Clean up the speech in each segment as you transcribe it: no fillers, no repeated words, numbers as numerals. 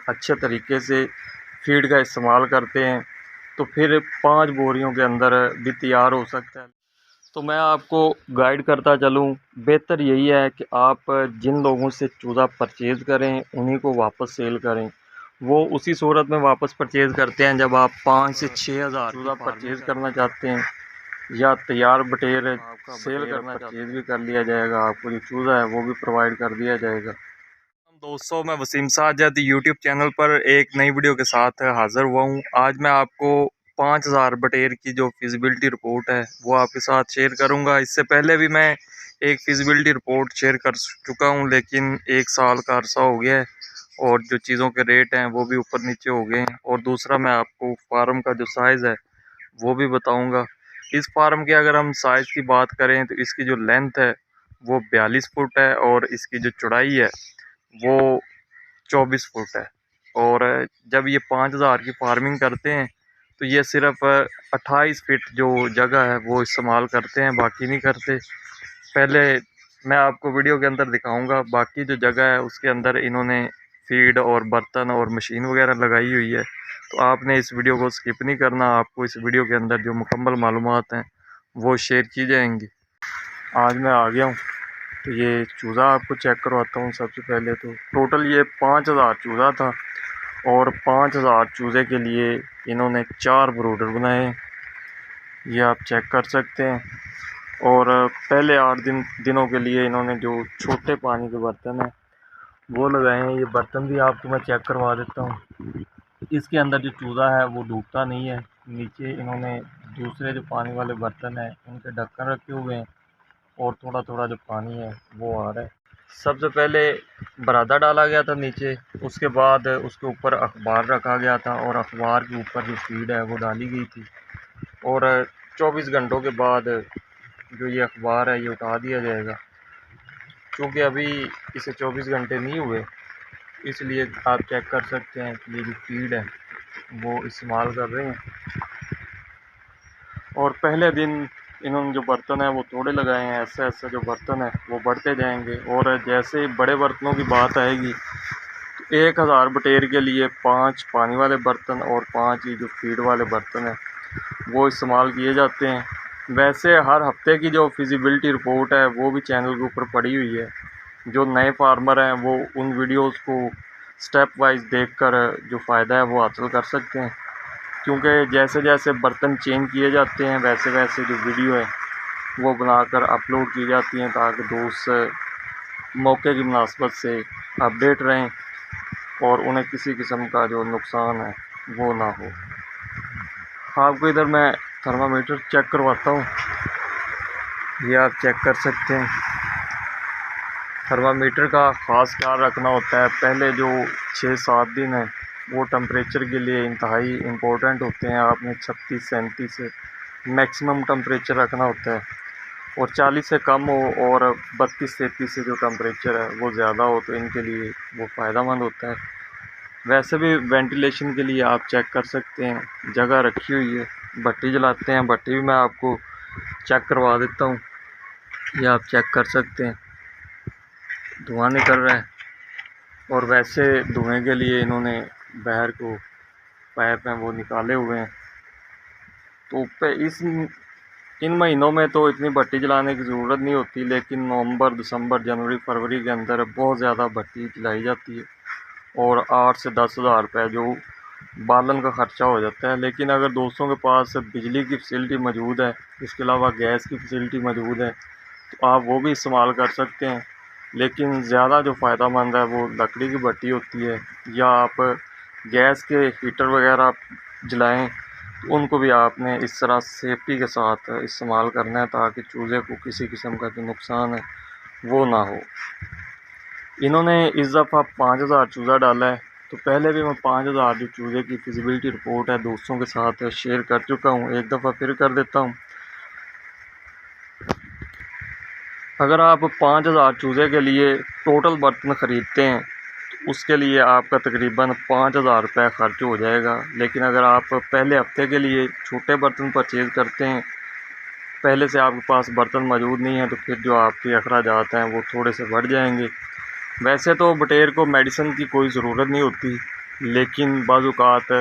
अच्छे तरीके से फीड का इस्तेमाल करते हैं तो फिर 5 बोरियों के अंदर भी तैयार हो सकता है। तो मैं आपको गाइड करता चलूँ, बेहतर यही है कि आप जिन लोगों से चूज़ा परचेज़ करें उन्हीं को वापस सेल करें। वो उसी सूरत में वापस परचेज़ करते हैं जब आप 5 से 6 हज़ार चूज़ा परचेज़ करना चाहते हैं, या तैयार बटेर सेल करना परचेज़ भी कर लिया जाएगा, आपको जो चूज़ा है वो भी प्रोवाइड कर दिया जाएगा। दोस्तों, मैं वसीम साजद यूट्यूब चैनल पर एक नई वीडियो के साथ हाज़िर हुआ हूँ। आज मैं आपको 5000 बटेर की जो फिजिबिलिटी रिपोर्ट है वो आपके साथ शेयर करूँगा। इससे पहले भी मैं एक फिजिबिलिटी रिपोर्ट शेयर कर चुका हूँ, लेकिन 1 साल का अरसा हो गया है और जो चीज़ों के रेट हैं वो भी ऊपर नीचे हो गए हैं। और दूसरा, मैं आपको फार्म का जो साइज़ है वो भी बताऊँगा। इस फार्म के अगर हम साइज़ की बात करें तो इसकी जो लेंथ है वो 42 फुट है और इसकी जो चौड़ाई है वो 24 फुट है। और जब ये 5000 की फार्मिंग करते हैं तो ये सिर्फ 28 फीट जो जगह है वो इस्तेमाल करते हैं, बाकी नहीं करते। पहले मैं आपको वीडियो के अंदर दिखाऊंगा, बाकी जो जगह है उसके अंदर इन्होंने फीड और बर्तन और मशीन वगैरह लगाई हुई है। तो आपने इस वीडियो को स्किप नहीं करना, आपको इस वीडियो के अंदर जो मुकम्मल मालूमात हैं वो शेयर की जाएंगी। आज मैं आ गया हूँ तो ये चूज़ा आपको चेक करवाता हूँ। सबसे पहले तो टोटल ये 5000 चूज़ा था और 5000 चूज़े के लिए इन्होंने 4 ब्रूडर बनाए हैं, ये आप चेक कर सकते हैं। और पहले 8 दिनों के लिए इन्होंने जो छोटे पानी के बर्तन हैं वो लगाए हैं। ये बर्तन भी आपको मैं चेक करवा देता हूँ। इसके अंदर जो चूज़ा है वो डूबता नहीं है। नीचे इन्होंने दूसरे जो पानी वाले बर्तन हैं उनके ढक्कन रखे हुए हैं और थोड़ा थोड़ा जो पानी है वो आ रहा है। सबसे पहले बरादा डाला गया था नीचे, उसके बाद उसके ऊपर अखबार रखा गया था और अखबार के ऊपर जो फीड है वो डाली गई थी। और 24 घंटों के बाद जो ये अखबार है ये उठा दिया जाएगा। क्योंकि अभी इसे 24 घंटे नहीं हुए, इसलिए आप चेक कर सकते हैं कि ये जो फीड है वो इस्तेमाल कर रहे हैं। और पहले दिन इन्होंने जो बर्तन है वो थोड़े लगाए हैं, ऐसे ऐसे जो बर्तन है वो बढ़ते जाएंगे। और जैसे बड़े बर्तनों की बात आएगी तो 1000 बटेर के लिए 5 पानी वाले बर्तन और 5 ये जो फीड वाले बर्तन हैं वो इस्तेमाल किए जाते हैं। वैसे हर हफ्ते की जो फिजिबिलिटी रिपोर्ट है वो भी चैनल के ऊपर पड़ी हुई है। जो नए फार्मर हैं वो उन वीडियोस को स्टेप वाइज देखकर जो फ़ायदा है वो हासिल कर सकते हैं। क्योंकि जैसे जैसे बर्तन चेंज किए जाते हैं वैसे वैसे जो वीडियो है वो बनाकर अपलोड की जाती हैं, ताकि दोस्त मौके की मुनासबत से अपडेट रहें और उन्हें किसी किस्म का जो नुकसान है वो ना हो। आपको इधर मैं थर्मामीटर चेक करवाता हूँ, ये आप चेक कर सकते हैं। थर्मामीटर का ख़ास ख्याल रखना होता है। पहले जो 6-7 दिन है वो टेम्परेचर के लिए इंतहाई इम्पोर्टेंट होते हैं। आपने 36-37 से मैक्सिमम टेम्परेचर रखना होता है और 40 से कम हो और 32-33 से जो टेम्परेचर है वो ज़्यादा हो तो इनके लिए वो फ़ायदेमंद होता है। वैसे भी वेंटिलेशन के लिए आप चेक कर सकते हैं, जगह रखी हुई है। भट्टी जलाते हैं, भट्टी भी मैं आपको चेक करवा देता हूँ, ये आप चेक कर सकते हैं, धुआं निकल रहा है। और वैसे धुएं के लिए इन्होंने बाहर को पाइप हैं वो निकाले हुए हैं। तो इन महीनों में तो इतनी भट्टी जलाने की ज़रूरत नहीं होती, लेकिन नवंबर, दिसंबर, जनवरी, फरवरी के अंदर बहुत ज़्यादा भट्टी जलाई जाती है और 8 से 10 हज़ार रुपये जो बालन का ख़र्चा हो जाता है। लेकिन अगर दोस्तों के पास बिजली की फैसिलिटी मौजूद है, इसके अलावा गैस की फैसिलिटी मौजूद है, तो आप वो भी इस्तेमाल कर सकते हैं। लेकिन ज़्यादा जो फ़ायदेमंद है वो लकड़ी की भट्टी होती है, या आप गैस के हीटर वगैरह जलाएं तो उनको भी आपने इस तरह सेफ्टी के साथ इस्तेमाल करना है, ताकि चूज़े को किसी किस्म का जो नुकसान है वो ना हो। इन्होंने इस दफ़ा 5000 चूज़ा डाला है, तो पहले भी मैं 5000 जो चूज़े की फिजिबिलिटी रिपोर्ट है दोस्तों के साथ शेयर कर चुका हूँ, एक दफ़ा फिर कर देता हूँ। अगर आप 5000 चूज़े के लिए टोटल बर्तन ख़रीदते हैं तो उसके लिए आपका तकरीबन 5000 रुपये ख़र्च हो जाएगा। लेकिन अगर आप पहले हफ्ते के लिए छोटे बर्तन परचेज़ करते हैं, पहले से आपके पास बर्तन मौजूद नहीं है, तो फिर जो आपके अखराजात हैं वो थोड़े से बढ़ जाएंगे। वैसे तो बटेर को मेडिसिन की कोई ज़रूरत नहीं होती, लेकिन बाज़-औक़ात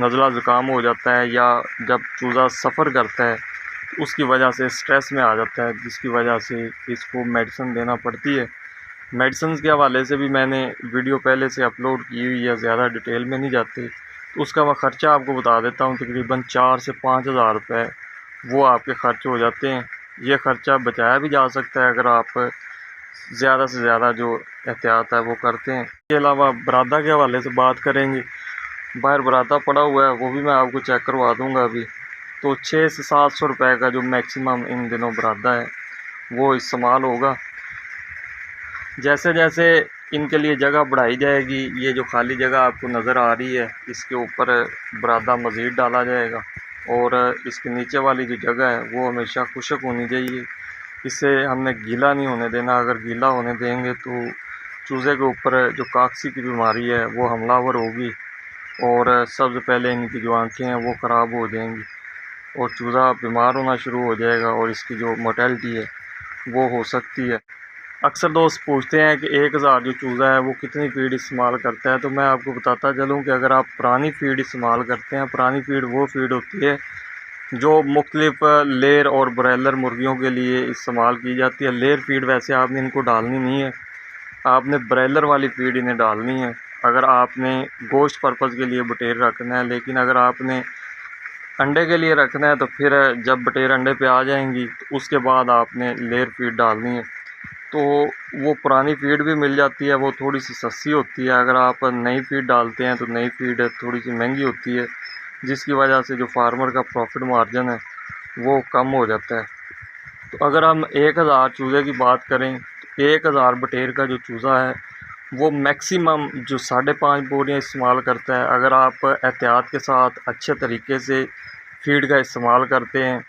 नज़ला ज़ुकाम हो जाता है या जब चूज़ा सफ़र करता है तो उसकी वजह से स्ट्रेस में आ जाता है, जिसकी वजह से इसको मेडिसिन देना पड़ती है। मेडिसिन के हवाले से भी मैंने वीडियो पहले से अपलोड की हुई है, ज़्यादा डिटेल में नहीं जाते। तो उसका मैं ख़र्चा आपको बता देता हूँ, तकरीबन 4 से 5,000 रुपये वो आपके ख़र्च हो जाते हैं। ये ख़र्चा बचाया भी जा सकता है अगर आप ज़्यादा से ज़्यादा जो एहतियात है वो करते हैं। इसके अलावा बरादा के हवाले से बात करेंगे, बाहर बरादा पड़ा हुआ है, वो भी मैं आपको चेक करवा दूँगा अभी। तो 6 से 700 रुपये का जो मैक्सिमम इन दिनों बरादा है वो इस्तेमाल होगा। जैसे जैसे इनके लिए जगह बढ़ाई जाएगी, ये जो खाली जगह आपको नज़र आ रही है इसके ऊपर बरादा मज़ीद डाला जाएगा और इसके नीचे वाली जो जगह है वो हमेशा खुशक होनी चाहिए। इसे हमने गीला नहीं होने देना, अगर गीला होने देंगे तो चूज़े के ऊपर जो काकसी की बीमारी है वो हमलावर होगी और सबसे पहले इनकी जो आँखें हैं वो ख़राब हो जाएंगी और चूज़ा बीमार होना शुरू हो जाएगा और इसकी जो मोर्टेलिटी है वो हो सकती है। अक्सर दोस्त पूछते हैं कि 1000 जो चूज़ा है वो कितनी फ़ीड इस्तेमाल करता है, तो मैं आपको बताता चलूँ कि अगर आप पुरानी फ़ीड इस्तेमाल करते हैं, पुरानी फ़ीड वो फ़ीड होती है जो मुख्तलिफ़ लेयर और ब्रॉयलर मुर्गियों के लिए इस्तेमाल की जाती है। लेयर फ़ीड वैसे आपने इनको डालनी नहीं है, आपने ब्रॉयलर वाली फ़ीड इन्हें डालनी है अगर आपने गोश्त पर्पज़ के लिए बटेर रखना है। लेकिन अगर आपने अंडे के लिए रखना है तो फिर जब बटेर अंडे पे आ जाएंगी तो उसके बाद आपने लेयर फ़ीड डालनी है। तो वो पुरानी फ़ीड भी मिल जाती है, वो थोड़ी सी सस्ती होती है। अगर आप नई फ़ीड डालते हैं तो नई फ़ीड थोड़ी सी महंगी होती है, जिसकी वजह से जो फार्मर का प्रॉफिट मार्जिन है वो कम हो जाता है। तो अगर हम 1000 चूज़े की बात करें तो 1000 बटेर का जो चूज़ा है वो मैक्सिमम जो 5.5 बोरियाँ इस्तेमाल करता है। अगर आप एहतियात के साथ अच्छे तरीके से फ़ीड का इस्तेमाल करते हैं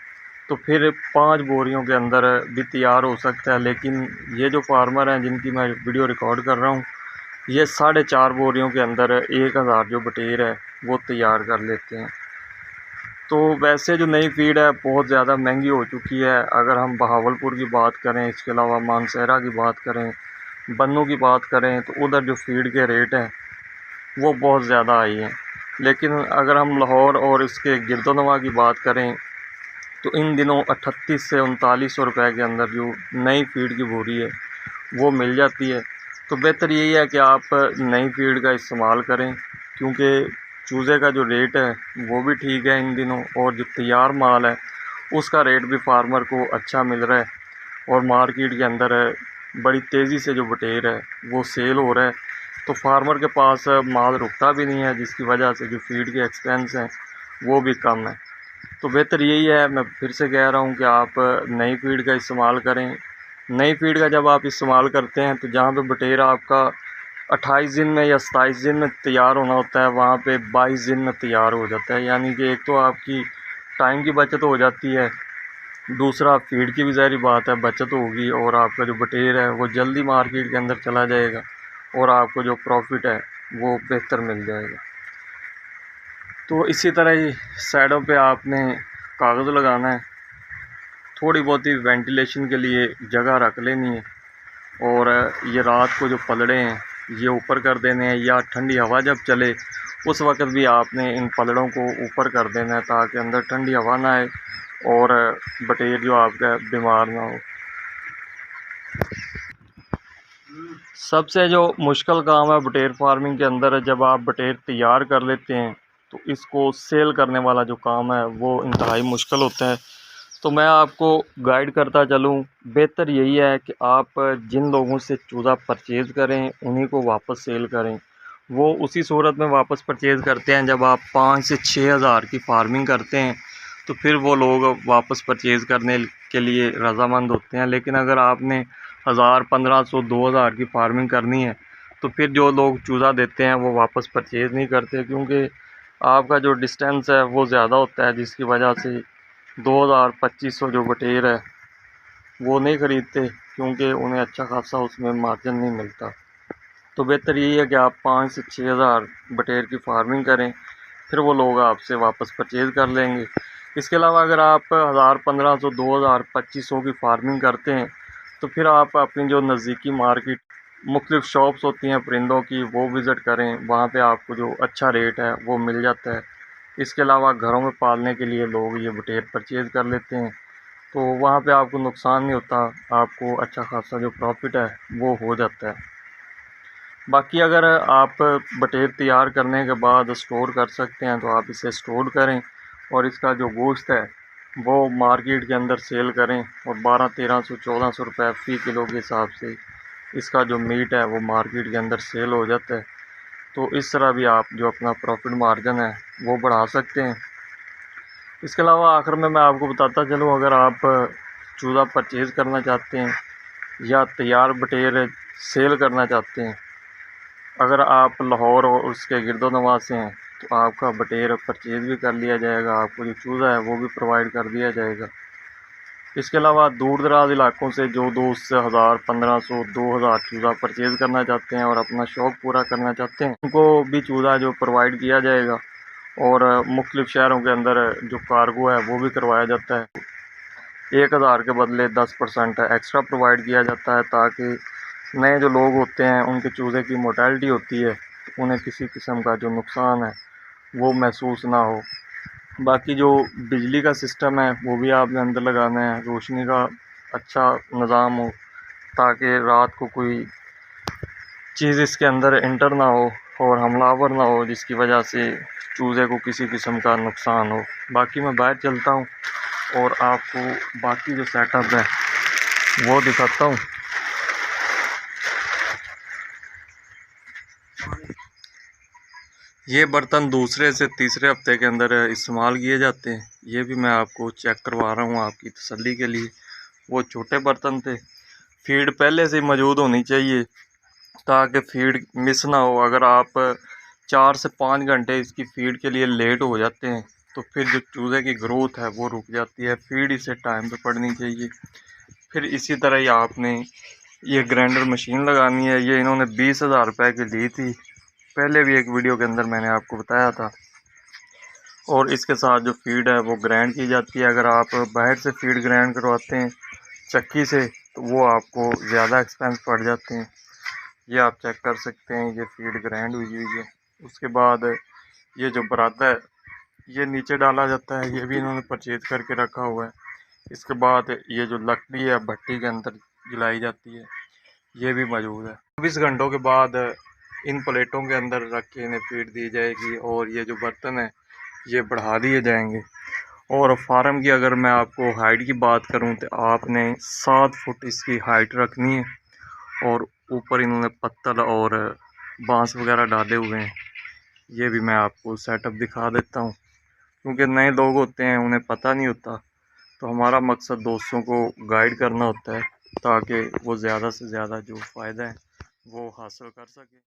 तो फिर 5 बोरियों के अंदर भी तैयार हो सकता है। लेकिन ये जो फार्मर हैं जिनकी मैं वीडियो रिकॉर्ड कर रहा हूँ, ये 4.5 बोरियों के अंदर 1000 जो बटेर है वो तैयार कर लेते हैं। तो वैसे जो नई फ़ीड है बहुत ज़्यादा महंगी हो चुकी है। अगर हम बहावलपुर की बात करें, इसके अलावा मानसहरा की बात करें, बन्नू की बात करें तो उधर जो फ़ीड के रेट हैं वो बहुत ज़्यादा हाई हैं। लेकिन अगर हम लाहौर और इसके गिरदोनवा की बात करें तो इन दिनों 38 से 3900 रुपये के अंदर जो नई फ़ीड की बोरी है वो मिल जाती है। तो बेहतर यही है कि आप नई फ़ीड का इस्तेमाल करें, क्योंकि चूज़े का जो रेट है वो भी ठीक है इन दिनों और जो तैयार माल है उसका रेट भी फार्मर को अच्छा मिल रहा है और मार्केट के अंदर बड़ी तेज़ी से जो बटेर है वो सेल हो रहा है। तो फार्मर के पास माल रुकता भी नहीं है, जिसकी वजह से जो फ़ीड के एक्सपेंस हैं वो भी कम है। तो बेहतर यही है, मैं फिर से कह रहा हूँ कि आप नई फ़ीड का इस्तेमाल करें। नई फ़ीड का जब आप इस्तेमाल करते हैं तो जहाँ पे बटेर आपका 28 दिन में या 27 दिन में तैयार होना होता है, वहाँ पे 22 दिन में तैयार हो जाता है। यानी कि एक तो आपकी टाइम की बचत हो जाती है, दूसरा फ़ीड की भी ज़ाहिर बात है बचत होगी और आपका जो बटेर है वो जल्दी मार्केट के अंदर चला जाएगा और आपको जो प्रॉफिट है वो बेहतर मिल जाएगा। तो इसी तरह ही साइडों पे आपने कागज़ लगाना है, थोड़ी बहुत ही वेंटिलेशन के लिए जगह रख लेनी है और ये रात को जो पलड़े हैं ये ऊपर कर देने हैं या ठंडी हवा जब चले उस वक्त भी आपने इन पलड़ों को ऊपर कर देना है ताकि अंदर ठंडी हवा ना आए और बटेर जो आपका बीमार ना हो। सबसे जो मुश्किल काम है बटेर फार्मिंग के अंदर, जब आप बटेर तैयार कर लेते हैं तो इसको सेल करने वाला जो काम है वो इंतहाई मुश्किल होता है। तो मैं आपको गाइड करता चलूँ, बेहतर यही है कि आप जिन लोगों से चूज़ा परचेज़ करें उन्हीं को वापस सेल करें। वो उसी सूरत में वापस परचेज़ करते हैं जब आप 5 से 6,000 की फार्मिंग करते हैं, तो फिर वो लोग वापस परचेज़ करने के लिए रज़ामंद होते हैं। लेकिन अगर आपने 1000, 1500, 2000 की फार्मिंग करनी है तो फिर जो लोग चूज़ा देते हैं वो वापस परचेज़ नहीं करते, क्योंकि आपका जो डिस्टेंस है वो ज़्यादा होता है, जिसकी वजह से 2000, 2500 जो बटेर है वो नहीं ख़रीदते, क्योंकि उन्हें अच्छा खासा उसमें मार्जिन नहीं मिलता। तो बेहतर यही है कि आप 5 से 6000 बटेर की फार्मिंग करें, फिर वो लोग आपसे वापस परचेज़ कर लेंगे। इसके अलावा अगर आप 1000, 1500, 2000, 2500 की फार्मिंग करते हैं तो फिर आप अपनी जो नज़दीकी मार्केट मुख्तलिफ़ शॉप्स होती हैं परिंदों की, वो विज़िट करें, वहाँ पे आपको जो अच्छा रेट है वो मिल जाता है। इसके अलावा घरों में पालने के लिए लोग ये बटेर परचेज़ कर लेते हैं, तो वहाँ पे आपको नुकसान नहीं होता, आपको अच्छा खासा जो प्रॉफिट है वो हो जाता है। बाकी अगर आप बटेर तैयार करने के बाद स्टोर कर सकते हैं तो आप इसे स्टोर करें और इसका जो गोश्त है वो मार्केट के अंदर सेल करें और 1200-1300-1400 रुपये फ़ी किलो के हिसाब से इसका जो मीट है वो मार्केट के अंदर सेल हो जाता है। तो इस तरह भी आप जो अपना प्रॉफिट मार्जिन है वो बढ़ा सकते हैं। इसके अलावा आखिर में मैं आपको बताता चलूँ, अगर आप चूज़ा परचेज़ करना चाहते हैं या तैयार बटेर सेल करना चाहते हैं, अगर आप लाहौर और उसके गिरदोनवां से हैं तो आपका बटेर परचेज़ भी कर लिया जाएगा, आपको जो चूज़ा है वो भी प्रोवाइड कर दिया जाएगा। इसके अलावा दूर दराज इलाकों से जो दोस्त 1000, 1500, 2000 चूज़ा परचेज़ करना चाहते हैं और अपना शौक़ पूरा करना चाहते हैं, उनको भी चूज़ा जो प्रोवाइड किया जाएगा और मुख्तलिफ़ शहरों के अंदर जो कार्गो है वो भी करवाया जाता है। 1000 के बदले 10% एक्स्ट्रा प्रोवाइड किया जाता है ताकि नए जो लोग होते हैं उनके चूज़े की मोर्टेलिटी होती है, उन्हें किसी किस्म का जो नुकसान है वो महसूस ना हो। बाकी जो बिजली का सिस्टम है वो भी आपने अंदर लगाना है, रोशनी का अच्छा निज़ाम हो ताकि रात को कोई चीज़ इसके अंदर एंटर ना हो और हमलावर ना हो जिसकी वजह से चूज़े को किसी किस्म का नुकसान हो। बाकी मैं बाहर चलता हूँ और आपको बाकी जो सेटअप है वो दिखाता हूँ। ये बर्तन दूसरे से तीसरे हफ्ते के अंदर इस्तेमाल किए जाते हैं। ये भी मैं आपको चेक करवा रहा हूँ आपकी तसल्ली के लिए। वो छोटे बर्तन थे, फीड पहले से मौजूद होनी चाहिए ताकि फीड मिस ना हो। अगर आप 4 से 5 घंटे इसकी फीड के लिए लेट हो जाते हैं तो फिर जो चूज़े की ग्रोथ है वो रुक जाती है। फीड इसे टाइम पे पड़नी चाहिए। फिर इसी तरह ही आपने ये ग्राइंडर मशीन लगानी है। ये इन्होंने 20,000 रुपये की ली थी, पहले भी एक वीडियो के अंदर मैंने आपको बताया था। और इसके साथ जो फीड है वो ग्राइंड की जाती है। अगर आप बाहर से फीड ग्राइंड करवाते हैं चक्की से तो वो आपको ज़्यादा एक्सपेंस पड़ जाते हैं। ये आप चेक कर सकते हैं, ये फीड ग्राइंड हुई हुई है। उसके बाद ये जो बरादा है ये नीचे डाला जाता है, ये भी इन्होंने परचेज करके रखा हुआ है। इसके बाद ये जो लकड़ी है भट्टी के अंदर जलाई जाती है ये भी मौजूद है। 24 घंटों के बाद इन प्लेटों के अंदर रख के इन्हें फीड दी जाएगी और ये जो बर्तन है ये बढ़ा दिए जाएंगे। और फार्म की अगर मैं आपको हाइट की बात करूं तो आपने 7 फुट इसकी हाइट रखनी है और ऊपर इन्होंने पत्तल और बांस वगैरह डाले हुए हैं। ये भी मैं आपको सेटअप दिखा देता हूँ क्योंकि नए लोग होते हैं उन्हें पता नहीं होता, तो हमारा मकसद दोस्तों को गाइड करना होता है ताकि वो ज़्यादा से ज़्यादा जो फ़ायदा है वो हासिल कर सकें।